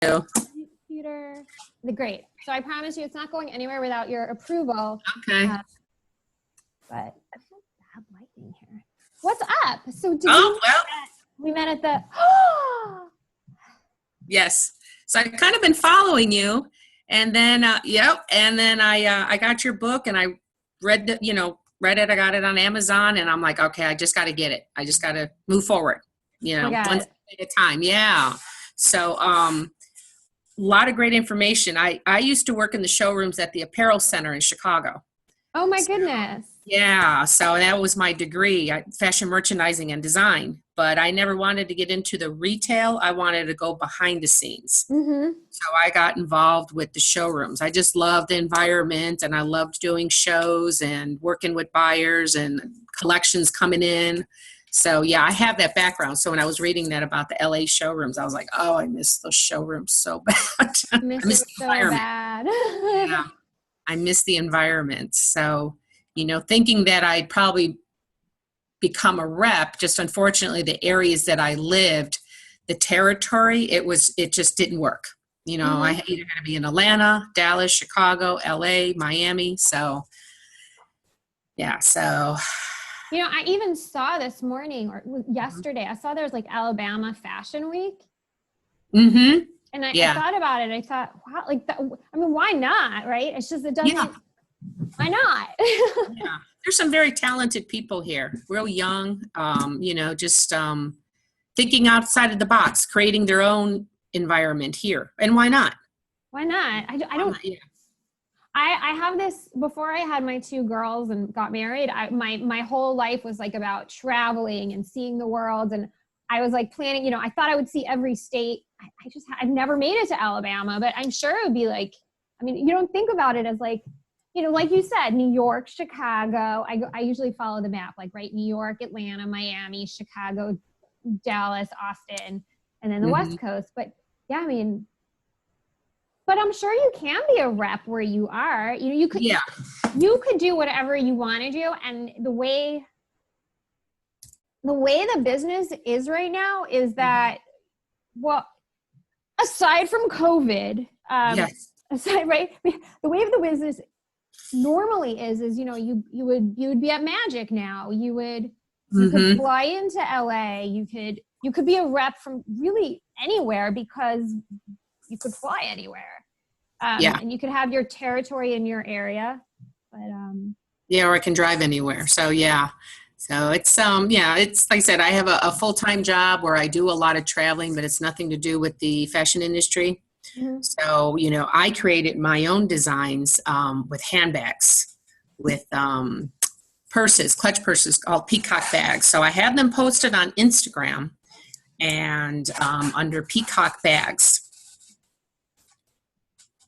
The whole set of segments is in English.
Computer. Great. So I promise you it's not going anywhere without your approval. Okay. But I have bad lighting here. What's up? So we met at the Yes. So I've kind of been following you, and then and then I got your book and I read it. I got it on Amazon, and I'm like, okay, I just got to get it. I just got to move forward. One step at a time. Yeah. So a lot of great information. I used to work in the showrooms at the Apparel Center in Chicago. Oh my goodness. Yeah, so that was my degree, fashion merchandising and design. But I never wanted to get into the retail. I wanted to go behind the scenes. Mm-hmm. So I got involved with the showrooms. I just loved the environment, and I loved doing shows and working with buyers and collections coming in. So yeah, I have that background. So when I was reading that about the LA showrooms, I was like, oh, I miss those showrooms so bad. I miss it so bad. Yeah, I miss the environment. So, thinking that I'd probably become a rep, just unfortunately the areas that I lived, the territory, it just didn't work. I either had to be in Atlanta, Dallas, Chicago, LA, Miami. So, yeah, so. I even saw this morning or yesterday, I saw there was like Alabama Fashion Week. Mm-hmm. And I thought about it. I thought, wow, why not? Right? It's just, it doesn't, why not? Yeah. There's some very talented people here, real young, just thinking outside of the box, creating their own environment here. And why not? Why not? I have this, before I had my two girls and got married, my whole life was like about traveling and seeing the world. And I was like planning, I thought I would see every state. I've never made it to Alabama, but I'm sure it would be like, you don't think about it as like, like you said, New York, Chicago. I usually follow the map, like, right, New York, Atlanta, Miami, Chicago, Dallas, Austin, and then the West Coast. But yeah, but I'm sure you can be a rep where you are. You could do whatever you want to do. And the way the business is right now is that, well, aside from COVID, right? The way the business normally is you would be at Magic now. You could fly into LA. You could be a rep from really anywhere because you could fly anywhere. And you could have your territory in your area. But or I can drive anywhere. So yeah. So it's it's like I said, I have a full-time job where I do a lot of traveling, but it's nothing to do with the fashion industry. Mm-hmm. So, I created my own designs with handbags, with purses, clutch purses called Peacock Bags. So I have them posted on Instagram and under Peacock Bags.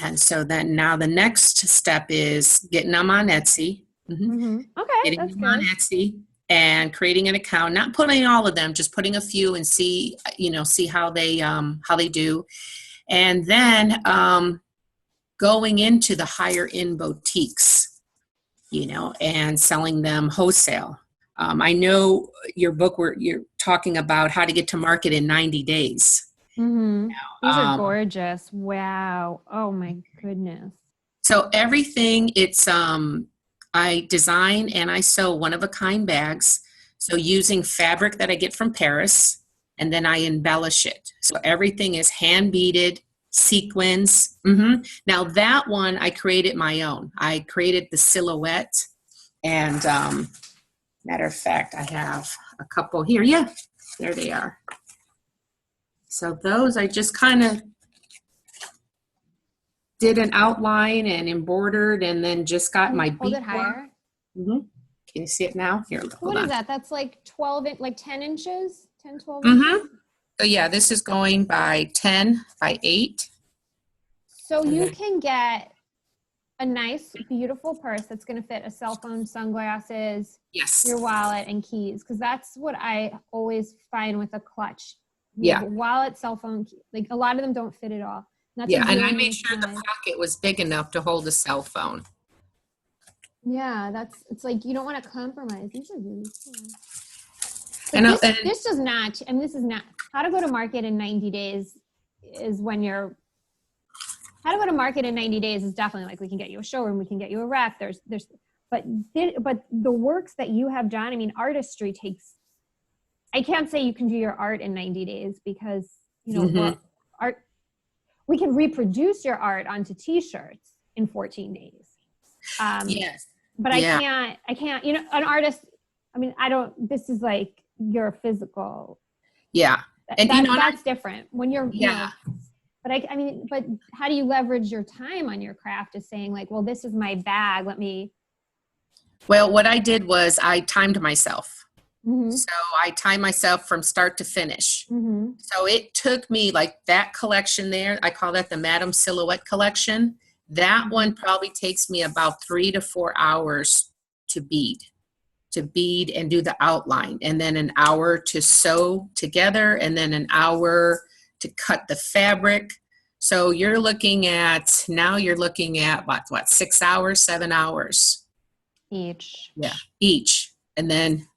And so then now the next step is getting them on Etsy. Okay, getting them on Etsy and creating an account, not putting all of them, just putting a few and see how they do. And then going into the higher end boutiques, and selling them wholesale. I know your book where you're talking about how to get to market in 90 days. Mm-hmm. These are gorgeous. Wow. Oh my goodness. So everything, it's I design and I sew one-of-a-kind bags. So using fabric that I get from Paris, and then I embellish it. So everything is hand beaded, sequins. Now that one, I created my own. I created the silhouette, and matter of fact, I have a couple here. Yeah, there they are. So those I just kind of did an outline and embroidered, and then just got my bead. Hold it higher. Can you see it now? Here, what is that? That's like 10 inches, 10, 12 inches? So yeah, this is going by 10 by 8. So you can get a nice, beautiful purse that's going to fit a cell phone, sunglasses, your wallet, and keys. Because that's what I always find with a clutch. Wallet, cell phone, like a lot of them don't fit at all. And I made sure the pocket was big enough to hold a cell phone. Yeah, it's like you don't want to compromise. These are really cool. This does not, this is not how to go to market in 90 days. when you're how to go to market in 90 days is definitely like, we can get you a showroom, we can get you a rep. But the works that you have done, I mean, artistry takes, I can't say you can do your art in 90 days because, art, we can reproduce your art onto t-shirts in 14 days. Yes. But I can't, an artist, I mean, this is like your physical. Yeah. And that's different when you're, but but how do you leverage your time on your craft is saying like, well, this is my bag. Well, what I did was I timed myself. Mm-hmm. So I timed myself from start to finish. Mm-hmm. So it took me like that collection there. I call that the Madam Silhouette collection. That one probably takes me about 3 to 4 hours to bead and do the outline, and then an hour to sew together, and then an hour to cut the fabric. So you're looking at what 6 hours, 7 hours Each. Yeah, each, and then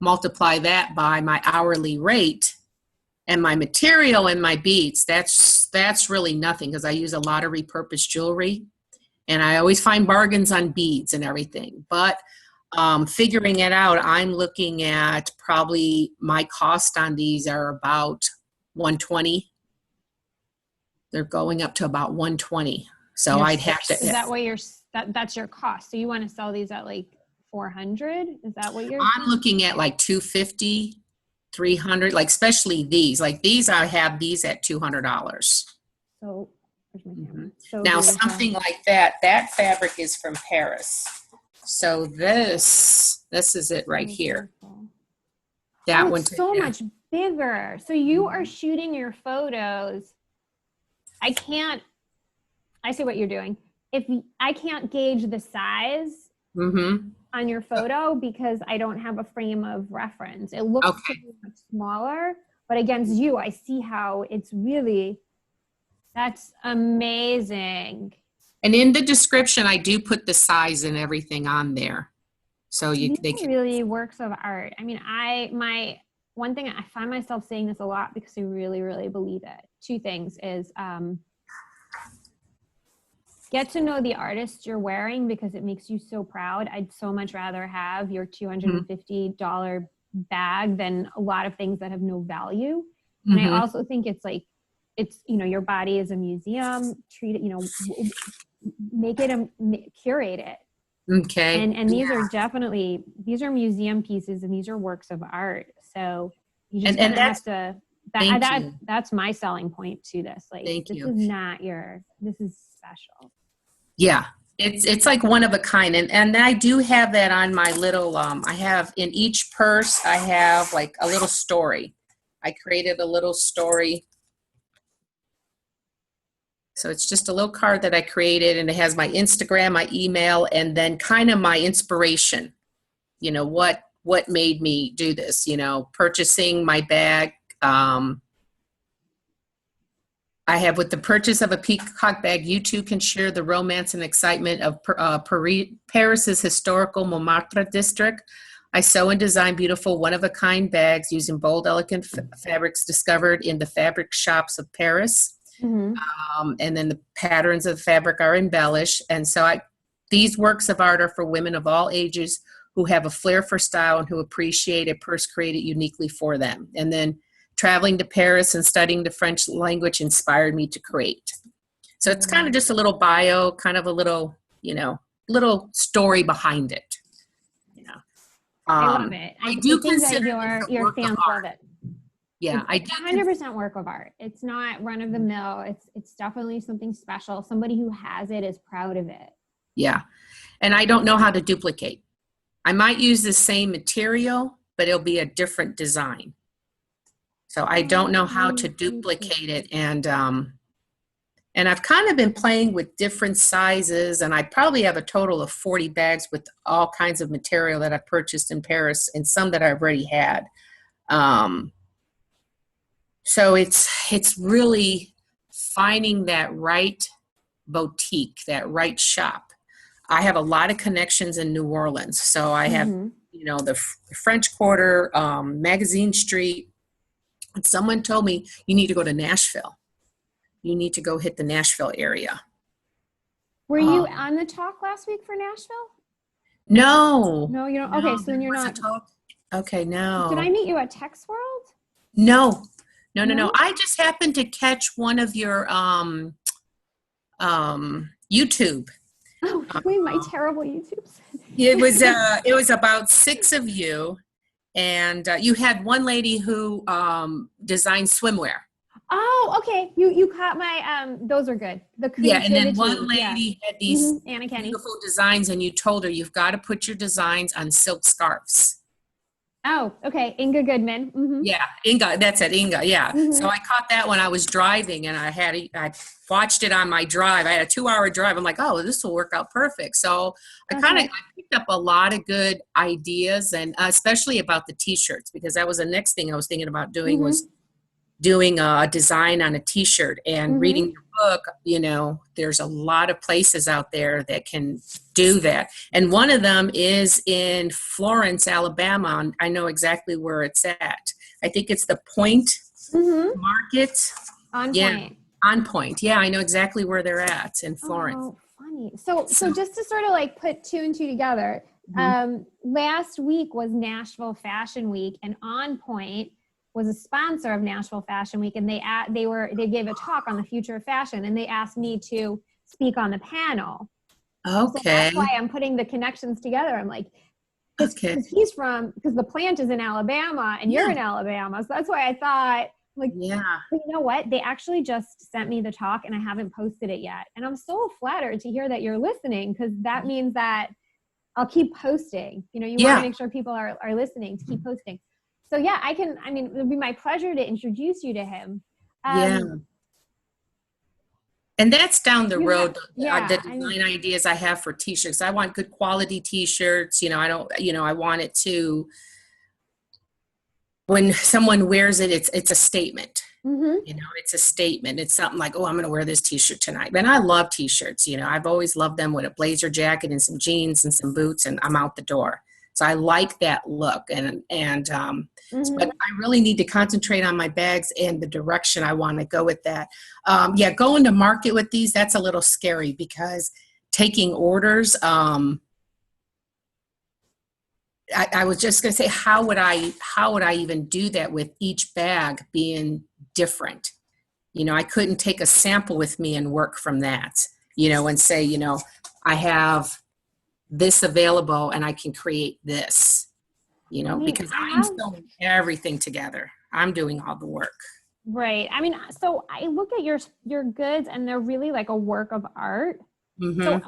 multiply that by my hourly rate and my material and my beads. That's really nothing because I use a lot of repurposed jewelry, and I always find bargains on beads and everything. But figuring it out, I'm looking at probably my cost on these are about $120. They're going up to about $120. So I'd have to. Is that what that's your cost? So you want to sell these at like $400? Is that what you're? I'm looking at like $250, $300, like especially these. Like these, I have these at $200. So where's my camera? So now something like that fabric is from Paris. So this is it right here. That one's so much bigger. So you are shooting your photos. I see what you're doing. I can't gauge the size on your photo because I don't have a frame of reference. It looks much smaller, but against you, I see how it's really, that's amazing. And in the description, I do put the size and everything on there. So they can really works of art. I mean, one thing I find myself saying this a lot because I really, really believe it. Two things is, get to know the artist you're wearing because it makes you so proud. I'd so much rather have your $250 bag than a lot of things that have no value. And I also think it's your body is a museum. Treat it, make it curate it. Okay. And these are definitely, these are museum pieces and these are works of art. So you just have to, that's my selling point to this. Like, this is special. Yeah. It's like one of a kind. And I do have that on my little, I have in each purse, I have like a little story. I created a little story. So it's just a little card that I created, and it has my Instagram, my email, and then kind of my inspiration. What made me do this, purchasing my bag. I have, with the purchase of a Peacock bag, you too can share the romance and excitement of Paris's historical Montmartre district. I sew and design beautiful one-of-a-kind bags using bold, elegant fabrics discovered in the fabric shops of Paris. And then the patterns of the fabric are embellished. And so these works of art are for women of all ages who have a flair for style and who appreciate a purse created uniquely for them. And then traveling to Paris and studying the French language inspired me to create. So it's kind of just a little bio, kind of a little, little story behind it. I love it. I do consider that your fans love it. Yeah, it's 100% work of art. It's not run of the mill. It's definitely something special. Somebody who has it is proud of it. Yeah, and I don't know how to duplicate. I might use the same material, but it'll be a different design. So I don't know how to duplicate it, and I've kind of been playing with different sizes, and I probably have a total of 40 bags with all kinds of material that I've purchased in Paris, and some that I've already had. So it's really finding that right boutique, that right shop. I have a lot of connections in New Orleans. So I have, the French Quarter, Magazine Street. And someone told me, you need to go to Nashville. you need to go hit the Nashville area. Were you on the talk last week for Nashville? No. No, you don't. No, Okay, so then there you're was a not. talk. Okay, Did I no. meet you at Tex World? No. No, no, no. No. I just happened to catch one of your YouTube. Oh, wait, my terrible YouTubes. It was about 6 of you, and you had one lady who designed swimwear. Oh, okay. You caught my those are good. The Yeah, and then creativity. one Yeah. lady had these Anna Kenny. beautiful designs, and you told her you've got to put your designs on silk scarves. Oh, okay. Inga Goodman. Yeah, Inga, that's it, Inga. Yeah. So Mhm. I caught that when I was driving, and I watched it on my drive. I had a 2-hour drive. I'm like, oh, this will work out perfect. So I picked up a lot of good ideas, and especially about the t-shirts, because that was the next thing I was thinking about doing was doing a design on a t-shirt. And reading your book, there's a lot of places out there that can do that. And one of them is in Florence, Alabama. I know exactly where it's at. I think it's the Point Market. On Yeah, point. on Point. Yeah, I know exactly where they're at in Florence. Oh, funny. So just to sort of like put 2 and 2 together, last week was Nashville Fashion Week, and On Point was a sponsor of Nashville Fashion Week, and they gave a talk on the future of fashion, and they asked me to speak on the panel. Okay. So that's why I'm putting the connections together. I'm like, because the plant is in Alabama and you're in Alabama. So that's why I thought, like, yeah. But you know what? They actually just sent me the talk and I haven't posted it yet. And I'm so flattered to hear that you're listening, because that means that I'll keep posting. You want to make sure people are listening, to keep posting. So yeah, it'll be my pleasure to introduce you to him. And that's down the road. The design ideas ideas I have for t-shirts. I want good quality t-shirts. I want it to, when someone wears it, it's a statement. It's a statement. It's something like, oh, I'm going to wear this t-shirt tonight. And I love t-shirts. I've always loved them with a blazer jacket and some jeans and some boots, and I'm out the door. So I like that look, but I really need to concentrate on my bags and the direction I want to go with that. Going to market with these, that's a little scary, because taking orders, I was just going to say, how would I even do that with each bag being different? I couldn't take a sample with me and work from that, and say, I have this available and I can create this, because I'm sewing everything together. I'm doing all the work. Right. So I look at your goods and they're really like a work of art. So,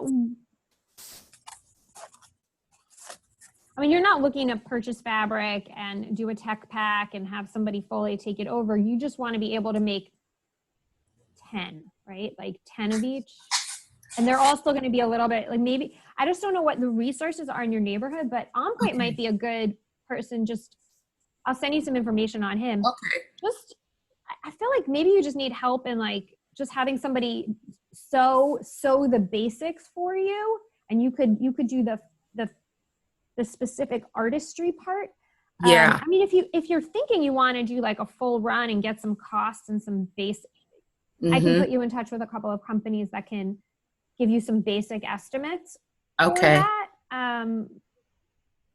you're not looking to purchase fabric and do a tech pack and have somebody fully take it over. You just want to be able to make 10, right? Like 10 of each. And they're all still going to be a little bit like, maybe, I just don't know what the resources are in your neighborhood, but On Point might be a good person. I'll send you some information on him. Okay. I feel like maybe you just need help in like just having somebody sew the basics for you, and you could do the specific artistry part. Yeah. If you're thinking you want to do like a full run and get some costs and some basic, I can put you in touch with a couple of companies that can give you some basic estimates for that.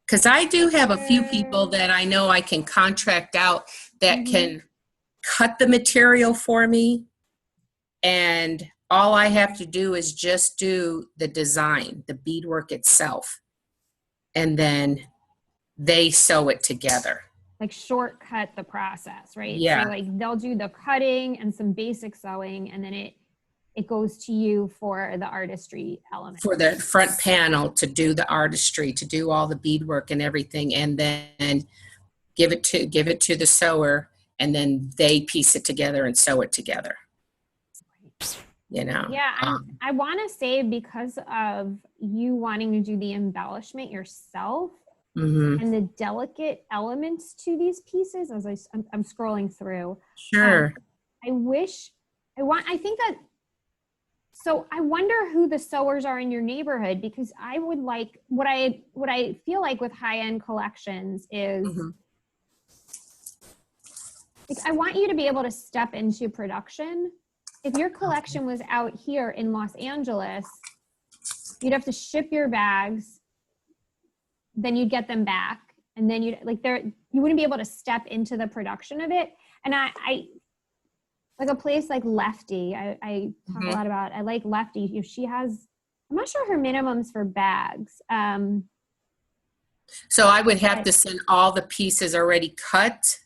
Because I do have a few people that I know I can contract out that can cut the material for me, and all I have to do is just do the design, the beadwork itself, and then they sew it together. Like shortcut the process, right? Yeah. So like they'll do the cutting and some basic sewing, and then it goes to you for the artistry element. For the front panel, to do the artistry, to do all the beadwork and everything, and then give it to the sewer, and then they piece it together and sew it together. Yeah, I want to say, because of you wanting to do the embellishment yourself and the delicate elements to these pieces, as I'm scrolling through. Sure. So I wonder who the sewers are in your neighborhood, because I would like, what I feel like with high-end collections is, like, I want you to be able to step into production if your collection was out here in Los Angeles, you'd have to ship your bags, then you'd get them back, and then you wouldn't be able to step into the production of it. And I like a place like Lefty, I talk a lot about. I like Lefty. If she has, I'm not sure her minimums for bags. So I would have to send all the pieces already cut.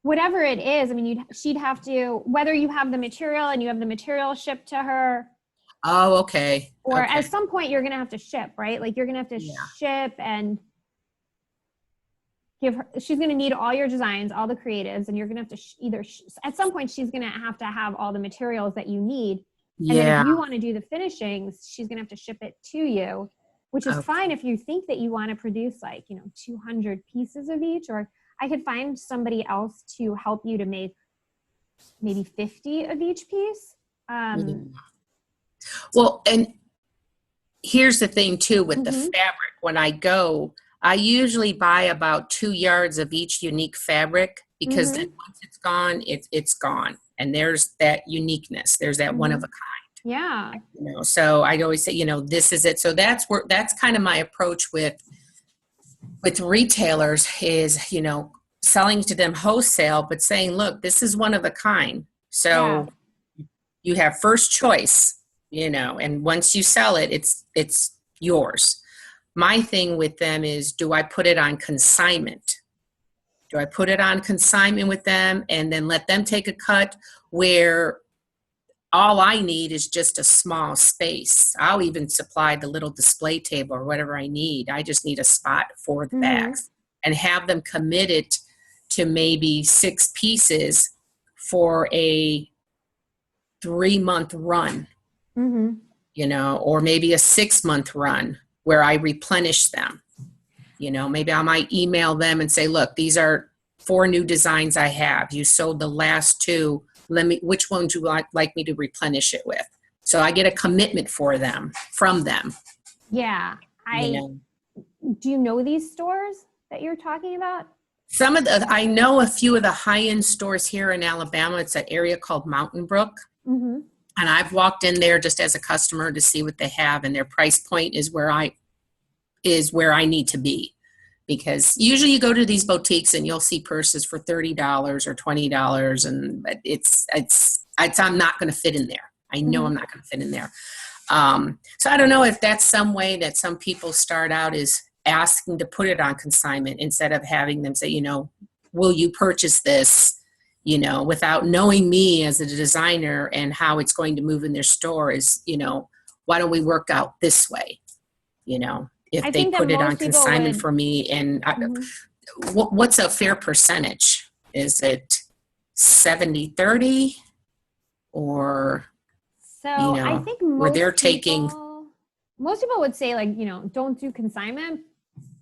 Whatever it is, I mean, she'd have to, whether you have the material and you have the material shipped to her. Oh, okay. Or okay. at some point you're going to have to ship, right? Like you're going to have to ship and give her, she's going to need all your designs, all the creatives, and you're going to have to at some point she's going to have all the materials that you need. And then if you want to do the finishings, she's going to have to ship it to you, which is fine if you think that you want to produce 200 pieces of each, or I could find somebody else to help you to make maybe 50 of each piece. Well, and here's the thing too, with the fabric, when I go, I usually buy about 2 yards of each unique fabric, because then once it's gone, it's gone. And there's that uniqueness. There's that one of a kind. Yeah. So I always say, this is it. So that's kind of my approach with retailers is, selling to them wholesale, but saying, look, this is one of a kind. So you have first choice, and once you sell it, it's yours. My thing with them is, do I put it on consignment? Do I put it on consignment with them and then let them take a cut where all I need is just a small space? I'll even supply the little display table or whatever I need. I just need a spot for the bags, and have them committed to maybe 6 pieces for a 3-month run, or maybe a 6-month run where I replenish them. Maybe I might email them and say, look, these are 4 new designs I have. You sold the last 2. Which one would you like me to replenish it with? So I get a commitment from them. Yeah. Do you know these stores that you're talking about? I know a few of the high-end stores here in Alabama. It's an area called Mountain Brook. And I've walked in there just as a customer to see what they have, and their price point is where I need to be. Because usually you go to these boutiques and you'll see purses for $30 or $20, and I'm not going to fit in there. I know I'm not going to fit in there. So I don't know if that's some way that some people start out, is asking to put it on consignment instead of having them say, will you purchase this, without knowing me as a designer and how it's going to move in their store. Is, why don't we work out this way, if they put it on consignment for me. And what's a fair percentage? Is it 70-30, or I think where they're taking, most people would say, don't do consignment,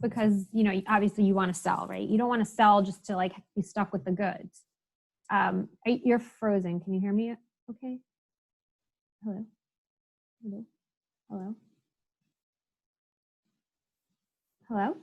because obviously you want to sell, right? You don't want to sell just to be stuck with the goods. You're frozen. Can you hear me okay? Hello? Hello? Hello?